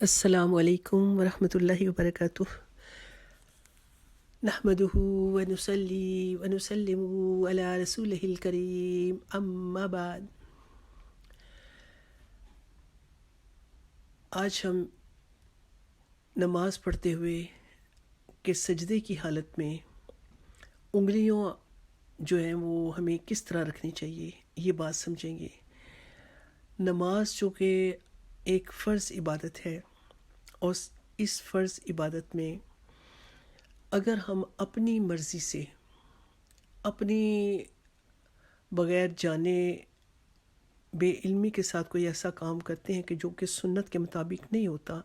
السلام علیکم ورحمۃ اللہ وبرکاتہ۔ نحمده ونصلي ونسلم على رسوله الکریم اما بعد۔ آج ہم نماز پڑھتے ہوئے کہ سجدے کی حالت میں انگلیوں جو ہیں وہ ہمیں کس طرح رکھنی چاہیے، یہ بات سمجھیں گے۔ نماز چونکہ ایک فرض عبادت ہے، اور اس فرض عبادت میں اگر ہم اپنی مرضی سے، اپنی بغیر جانے بے علمی کے ساتھ کوئی ایسا کام کرتے ہیں کہ جو کہ سنت کے مطابق نہیں ہوتا،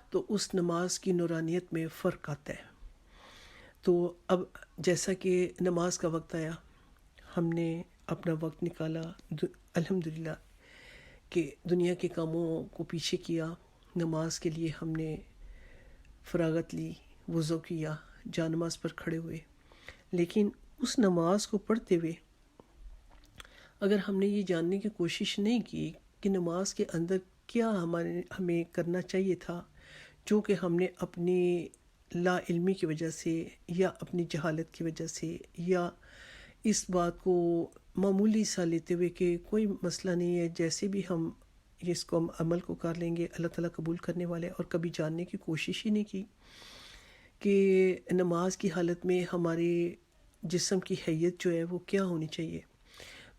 تو اس نماز کی نورانیت میں فرق آتا ہے۔ تو اب جیسا کہ نماز کا وقت آیا، ہم نے اپنا وقت نکالا، الحمدللہ کہ دنیا کے کاموں کو پیچھے کیا، نماز کے لیے ہم نے فراغت لی، وضو کیا، جا نماز پر کھڑے ہوئے۔ لیکن اس نماز کو پڑھتے ہوئے اگر ہم نے یہ جاننے کی کوشش نہیں کی کہ نماز کے اندر کیا ہمیں کرنا چاہیے تھا، جو کہ ہم نے اپنی لا علمی کی وجہ سے یا اپنی جہالت کی وجہ سے یا اس بات کو معمولی سا لیتے ہوئے کہ کوئی مسئلہ نہیں ہے، جیسے بھی ہم اس کو عمل کو کر لیں گے، اللہ تعالیٰ قبول کرنے والے، اور کبھی جاننے کی کوشش ہی نہیں کی کہ نماز کی حالت میں ہمارے جسم کی حیت جو ہے وہ کیا ہونی چاہیے۔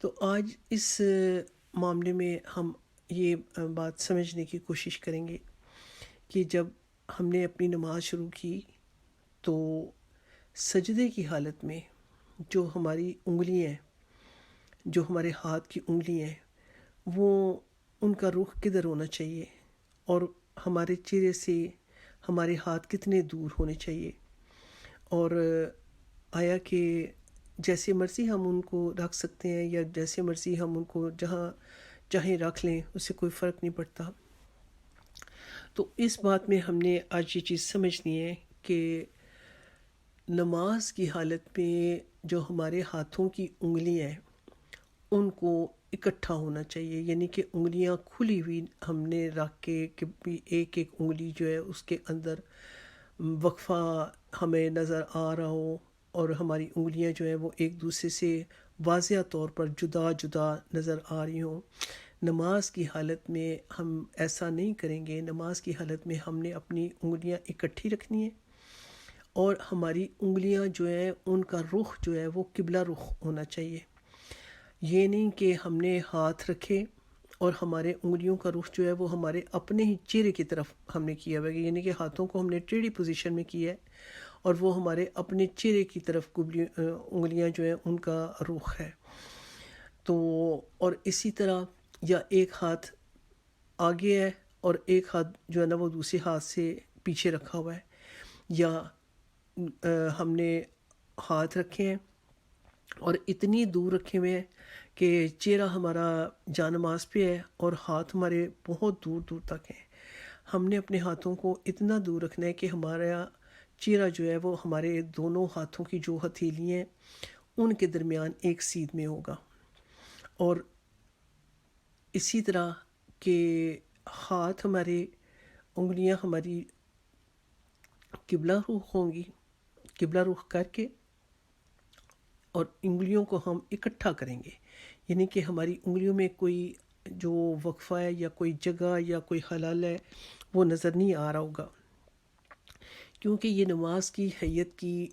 تو آج اس معاملے میں ہم یہ بات سمجھنے کی کوشش کریں گے کہ جب ہم نے اپنی نماز شروع کی تو سجدے کی حالت میں جو ہماری انگلیاں ہیں، جو ہمارے ہاتھ کی انگلیاں ہیں، وہ ان کا رخ کدھر ہونا چاہیے، اور ہمارے چہرے سے ہمارے ہاتھ کتنے دور ہونے چاہیے، اور آیا کہ جیسے مرضی ہم ان کو رکھ سکتے ہیں یا جیسے مرضی ہم ان کو جہاں چاہیں رکھ لیں، اس سے کوئی فرق نہیں پڑتا۔ تو اس بات میں ہم نے آج یہ چیز سمجھنی ہے کہ نماز کی حالت میں جو ہمارے ہاتھوں کی انگلیاں ہیں ان کو اکٹھا ہونا چاہیے، یعنی کہ انگلیاں کھلی ہوئی ہم نے رکھ کے کہ ایک ایک انگلی جو ہے اس کے اندر وقفہ ہمیں نظر آ رہا ہو، اور ہماری انگلیاں جو ہیں وہ ایک دوسرے سے واضح طور پر جدا جدا نظر آ رہی ہوں۔ نماز کی حالت میں ہم ایسا نہیں کریں گے۔ نماز کی حالت میں ہم نے اپنی انگلیاں اکٹھی رکھنی ہیں، اور ہماری انگلیاں جو ہیں ان کا رخ جو ہے وہ قبلہ رخ ہونا چاہیے۔ یہ نہیں کہ ہم نے ہاتھ رکھے اور ہمارے انگلیوں کا رخ جو ہے وہ ہمارے اپنے ہی چہرے کی طرف ہم نے کیا ہوا ہے، یعنی کہ ہاتھوں کو ہم نے ٹیڑھی پوزیشن میں کیا ہے اور وہ ہمارے اپنے چہرے کی طرف انگلیاں جو ہیں ان کا رخ ہے۔ تو اور اسی طرح یا ایک ہاتھ آگے ہے اور ایک ہاتھ جو ہے نا وہ دوسرے ہاتھ سے پیچھے رکھا ہوا ہے، یا ہم نے ہاتھ رکھے ہیں اور اتنی دور رکھے ہوئے ہیں کہ چہرہ ہمارا جانماز پہ ہے اور ہاتھ ہمارے بہت دور دور تک ہیں۔ ہم نے اپنے ہاتھوں کو اتنا دور رکھنا ہے کہ ہمارا چہرہ جو ہے وہ ہمارے دونوں ہاتھوں کی جو ہتھیلی ہیں ان کے درمیان ایک سیدھ میں ہوگا، اور اسی طرح کہ ہاتھ ہمارے، انگلیاں ہماری قبلہ رخ ہوں گی، قبلہ رخ کر کے، اور انگلیوں کو ہم اکٹھا کریں گے، یعنی کہ ہماری انگلیوں میں کوئی جو وقفہ ہے یا کوئی جگہ یا کوئی خلل ہے وہ نظر نہیں آ رہا ہوگا، کیونکہ یہ نماز کی حیت کی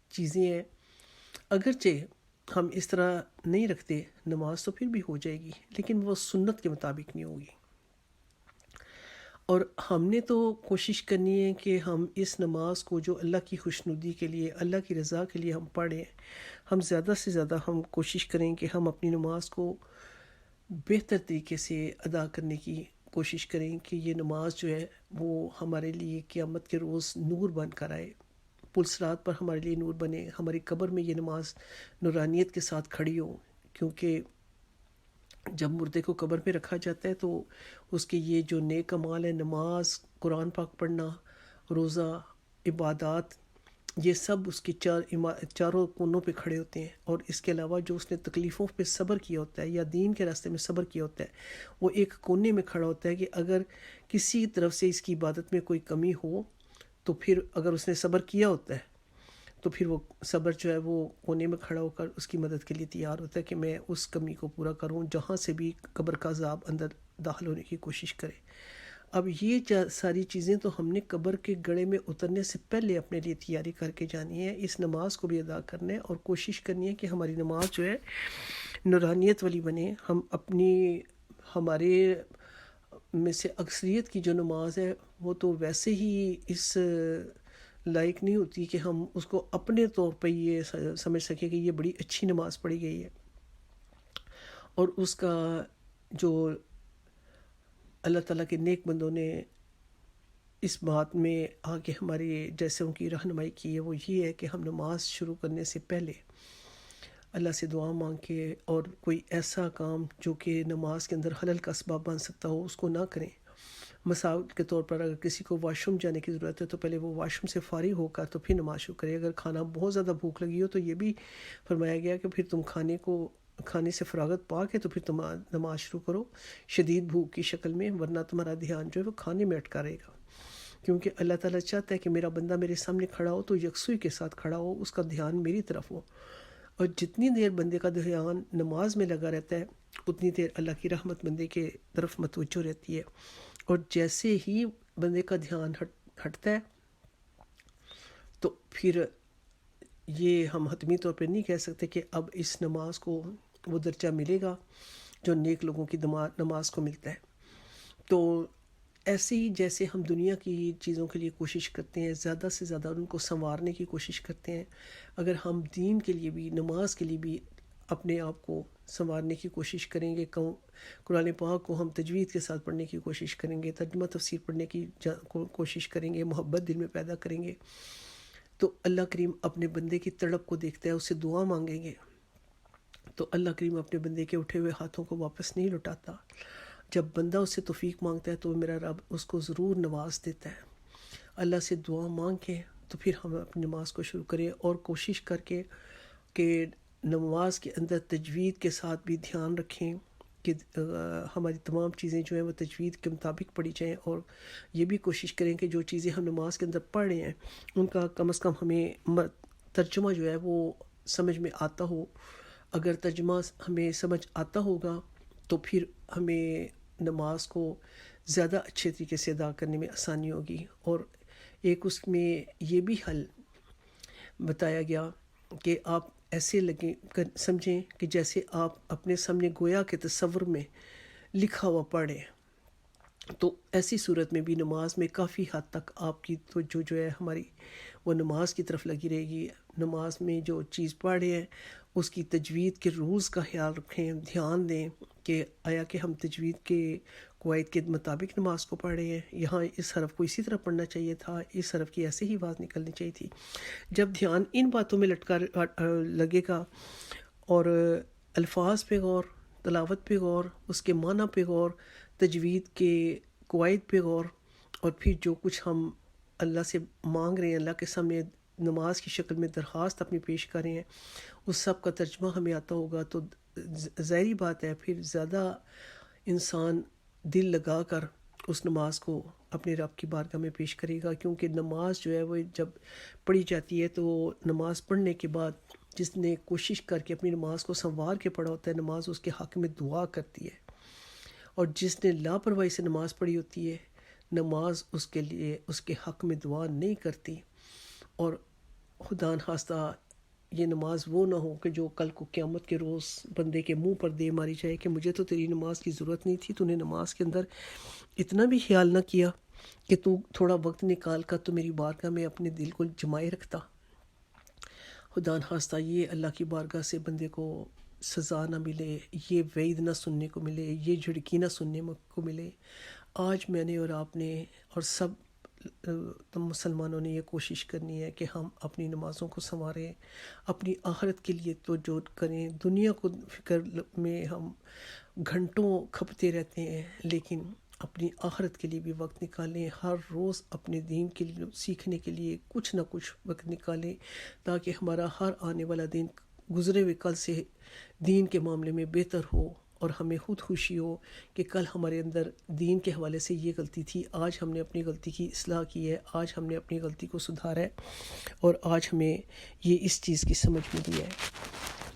چیزیں ہیں۔ اگرچہ ہم اس طرح نہیں رکھتے، نماز تو پھر بھی ہو جائے گی، لیکن وہ سنت کے مطابق نہیں ہوگی۔ اور ہم نے تو کوشش کرنی ہے کہ ہم اس نماز کو جو اللہ کی خوشنودی کے لیے، اللہ کی رضا کے لیے ہم پڑھیں، ہم زیادہ سے زیادہ ہم کوشش کریں کہ ہم اپنی نماز کو بہتر طریقے سے ادا کرنے کی کوشش کریں کہ یہ نماز جو ہے وہ ہمارے لیے قیامت کے روز نور بن کر آئے، پلسرات پر ہمارے لیے نور بنے، ہماری قبر میں یہ نماز نورانیت کے ساتھ کھڑی ہو، کیونکہ جب مردے کو قبر میں رکھا جاتا ہے تو اس کے یہ جو نیک اعمال ہے، نماز، قرآن پاک پڑھنا، روزہ، عبادات، یہ سب اس کے چاروں کونوں پہ کھڑے ہوتے ہیں، اور اس کے علاوہ جو اس نے تکلیفوں پہ صبر کیا ہوتا ہے یا دین کے راستے میں صبر کیا ہوتا ہے، وہ ایک کونے میں کھڑا ہوتا ہے کہ اگر کسی طرف سے اس کی عبادت میں کوئی کمی ہو تو پھر اگر اس نے صبر کیا ہوتا ہے تو پھر وہ صبر جو ہے وہ کونے میں کھڑا ہو کر اس کی مدد کے لیے تیار ہوتا ہے کہ میں اس کمی کو پورا کروں جہاں سے بھی قبر کا عذاب اندر داخل ہونے کی کوشش کرے۔ اب یہ ساری چیزیں تو ہم نے قبر کے گڑھے میں اترنے سے پہلے اپنے لیے تیاری کر کے جانی ہے، اس نماز کو بھی ادا کرنا ہے اور کوشش کرنی ہے کہ ہماری نماز جو ہے نورانیت والی بنے۔ ہمارے میں سے اکثریت کی جو نماز ہے وہ تو ویسے ہی اس لائق نہیں ہوتی کہ ہم اس کو اپنے طور پہ یہ سمجھ سکیں کہ یہ بڑی اچھی نماز پڑھی گئی ہے، اور اس کا جو اللہ تعالیٰ کے نیک بندوں نے اس بات میں آ کے ہماری جیسے ان کی رہنمائی کی ہے وہ یہ ہے کہ ہم نماز شروع کرنے سے پہلے اللہ سے دعا مانگ کے اور کوئی ایسا کام جو کہ نماز کے اندر خلل کا اسباب بن سکتا ہو اس کو نہ کریں۔ مثال کے طور پر اگر کسی کو واش روم جانے کی ضرورت ہے تو پہلے وہ واش روم سے فارغ ہو کر تو پھر نماز شروع کرے۔ اگر کھانا بہت زیادہ بھوک لگی ہو تو یہ بھی فرمایا گیا کہ پھر تم کھانے سے فراغت پا کے تو پھر تم نماز شروع کرو شدید بھوک کی شکل میں، ورنہ تمہارا دھیان جو ہے وہ کھانے میں اٹکا رہے گا، کیونکہ اللہ تعالیٰ چاہتا ہے کہ میرا بندہ میرے سامنے کھڑا ہو تو یکسوئی کے ساتھ کھڑا ہو، اس کا دھیان میری طرف ہو، اور جتنی دیر بندے کا دھیان نماز میں لگا رہتا ہے اتنی دیر اللہ کی رحمت بندے کے طرف متوجہ رہتی ہے، اور جیسے ہی بندے کا دھیان ہٹتا ہے تو پھر یہ ہم حتمی طور پہ نہیں کہہ سکتے کہ اب اس نماز کو وہ درجہ ملے گا جو نیک لوگوں کی نماز کو ملتا ہے۔ تو ایسے ہی جیسے ہم دنیا کی چیزوں کے لیے کوشش کرتے ہیں، زیادہ سے زیادہ ان کو سنوارنے کی کوشش کرتے ہیں، اگر ہم دین کے لیے بھی نماز کے لیے بھی اپنے آپ کو سنوارنے کی کوشش کریں گے، قرآن پاک کو ہم تجوید کے ساتھ پڑھنے کی کوشش کریں گے، ترجمہ تفسیر پڑھنے کی کوشش کریں گے، محبت دل میں پیدا کریں گے، تو اللہ کریم اپنے بندے کی تڑپ کو دیکھتا ہے، اس سے دعا مانگیں گے تو اللہ کریم اپنے بندے کے اٹھے ہوئے ہاتھوں کو واپس نہیں لوٹاتا۔ جب بندہ اس سے توفیق مانگتا ہے تو میرا رب اس کو ضرور نواز دیتا ہے۔ اللہ سے دعا مانگ کے تو پھر ہم اپنی نماز کو شروع کریں، اور کوشش کر کے کہ نماز کے اندر تجوید کے ساتھ بھی دھیان رکھیں کہ ہماری تمام چیزیں جو ہیں وہ تجوید کے مطابق پڑھی جائیں، اور یہ بھی کوشش کریں کہ جو چیزیں ہم نماز کے اندر پڑھ رہے ہیں ان کا کم از کم ہمیں ترجمہ جو ہے وہ سمجھ میں آتا ہو۔ اگر ترجمہ ہمیں سمجھ آتا ہوگا تو پھر ہمیں نماز کو زیادہ اچھے طریقے سے ادا کرنے میں آسانی ہوگی۔ اور ایک اس میں یہ بھی حل بتایا گیا کہ آپ ایسے سمجھیں کہ جیسے آپ اپنے سامنے گویا کے تصور میں لکھا ہوا پڑھیں، تو ایسی صورت میں بھی نماز میں کافی حد تک آپ کی توجہ جو ہے ہماری وہ نماز کی طرف لگی رہے گی۔ نماز میں جو چیز پڑھ رہے ہیں اس کی تجوید کے رولز کا خیال رکھیں، دھیان دیں کہ آیا کہ ہم تجوید کے قواعد کے مطابق نماز کو پڑھ رہے ہیں، یہاں اس حرف کو اسی طرح پڑھنا چاہیے تھا، اس حرف کی ایسے ہی آواز نکلنی چاہیے تھی۔ جب دھیان ان باتوں میں لگے گا اور الفاظ پہ غور، تلاوت پہ غور، اس کے معنی پہ غور، تجوید کے قواعد پہ غور، اور پھر جو کچھ ہم اللہ سے مانگ رہے ہیں، اللہ کے سامنے نماز کی شکل میں درخواست اپنی پیش کر رہے ہیں، اس سب کا ترجمہ ہمیں آتا ہوگا تو ظاہری بات ہے پھر زیادہ انسان دل لگا کر اس نماز کو اپنے رب کی بارگاہ میں پیش کرے گا، کیونکہ نماز جو ہے وہ جب پڑھی جاتی ہے تو نماز پڑھنے کے بعد جس نے کوشش کر کے اپنی نماز کو سنوار کے پڑھا ہوتا ہے، نماز اس کے حق میں دعا کرتی ہے، اور جس نے لاپرواہی سے نماز پڑھی ہوتی ہے نماز اس کے لیے اس کے حق میں دعا نہیں کرتی، اور خدا نخواستہ یہ نماز وہ نہ ہو کہ جو کل کو قیامت کے روز بندے کے منہ پر دے ماری جائے کہ مجھے تو تیری نماز کی ضرورت نہیں تھی، تو نے نماز کے اندر اتنا بھی خیال نہ کیا کہ تو تھوڑا وقت نکال کر تو میری بارگاہ میں اپنے دل کو جمائے رکھتا۔ خدا نخواستہ یہ اللہ کی بارگاہ سے بندے کو سزا نہ ملے، یہ وعید نہ سننے کو ملے، یہ جھڑکی نہ سننے کو ملے۔ آج میں نے اور آپ نے اور سب مسلمانوں نے یہ کوشش کرنی ہے کہ ہم اپنی نمازوں کو سنواریں، اپنی آخرت کے لیے توجہ کریں۔ دنیا کو فکر میں ہم گھنٹوں کھپتے رہتے ہیں، لیکن اپنی آخرت کے لیے بھی وقت نکالیں، ہر روز اپنے دین کے لیے سیکھنے کے لیے کچھ نہ کچھ وقت نکالیں، تاکہ ہمارا ہر آنے والا دن گزرے ہوئے کل سے دین کے معاملے میں بہتر ہو، اور ہمیں خود خوشی ہو کہ کل ہمارے اندر دین کے حوالے سے یہ غلطی تھی، آج ہم نے اپنی غلطی کی اصلاح کی ہے، آج ہم نے اپنی غلطی کو سدھارا ہے، اور آج ہمیں یہ اس چیز کی سمجھ ملی ہے۔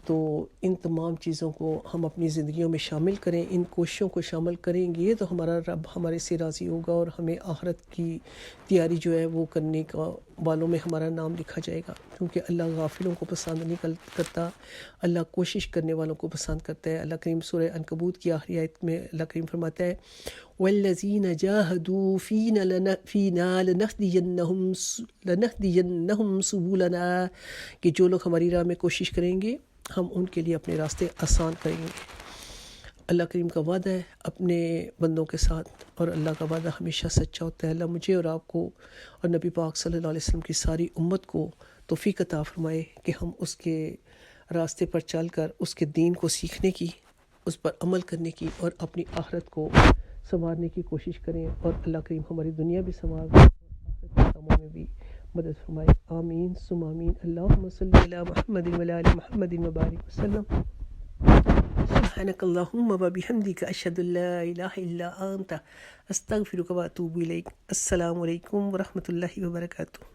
تو ان تمام چیزوں کو ہم اپنی زندگیوں میں شامل کریں، ان کوششوں کو شامل کریں گے تو ہمارا رب ہمارے سے راضی ہوگا، اور ہمیں آخرت کی تیاری جو ہے وہ کرنے کا والوں میں ہمارا نام لکھا جائے گا، کیونکہ اللہ غافلوں کو پسند نہیں کرتا، اللہ کوشش کرنے والوں کو پسند کرتا ہے۔ اللہ کریم سورہ عنکبوت کی آخری آیت میں اللہ کریم فرماتا ہے وَالَّذِينَ جَاهَدُوا فِينَا لَنَهْدِيَنَّهُمْ سُبُلَنَا، کہ جو لوگ ہماری راہ میں کوشش کریں گے ہم ان کے لیے اپنے راستے آسان کریں گے۔ اللہ کریم کا وعدہ ہے اپنے بندوں کے ساتھ، اور اللہ کا وعدہ ہمیشہ سچا ہوتا ہے۔ اللہ مجھے اور آپ کو اور نبی پاک صلی اللہ علیہ وسلم کی ساری امت کو توفیق عطا فرمائے کہ ہم اس کے راستے پر چل کر اس کے دین کو سیکھنے کی، اس پر عمل کرنے کی، اور اپنی آخرت کو سنوارنے کی کوشش کریں، اور اللہ کریم ہماری دنیا بھی سنوار دے اور آخرت کے کاموں میں بھی مدد فرمائے۔ آمین ثم آمین۔ اللہم صلی علی محمد وعلی آل محمد وبارک وسلم۔ سبحانک اللہم وبحمدک، اشہد ان لا الہ الا انت، استغفرک واتوب الیک۔ السلام علیکم ورحمۃ اللہ وبرکاتہ۔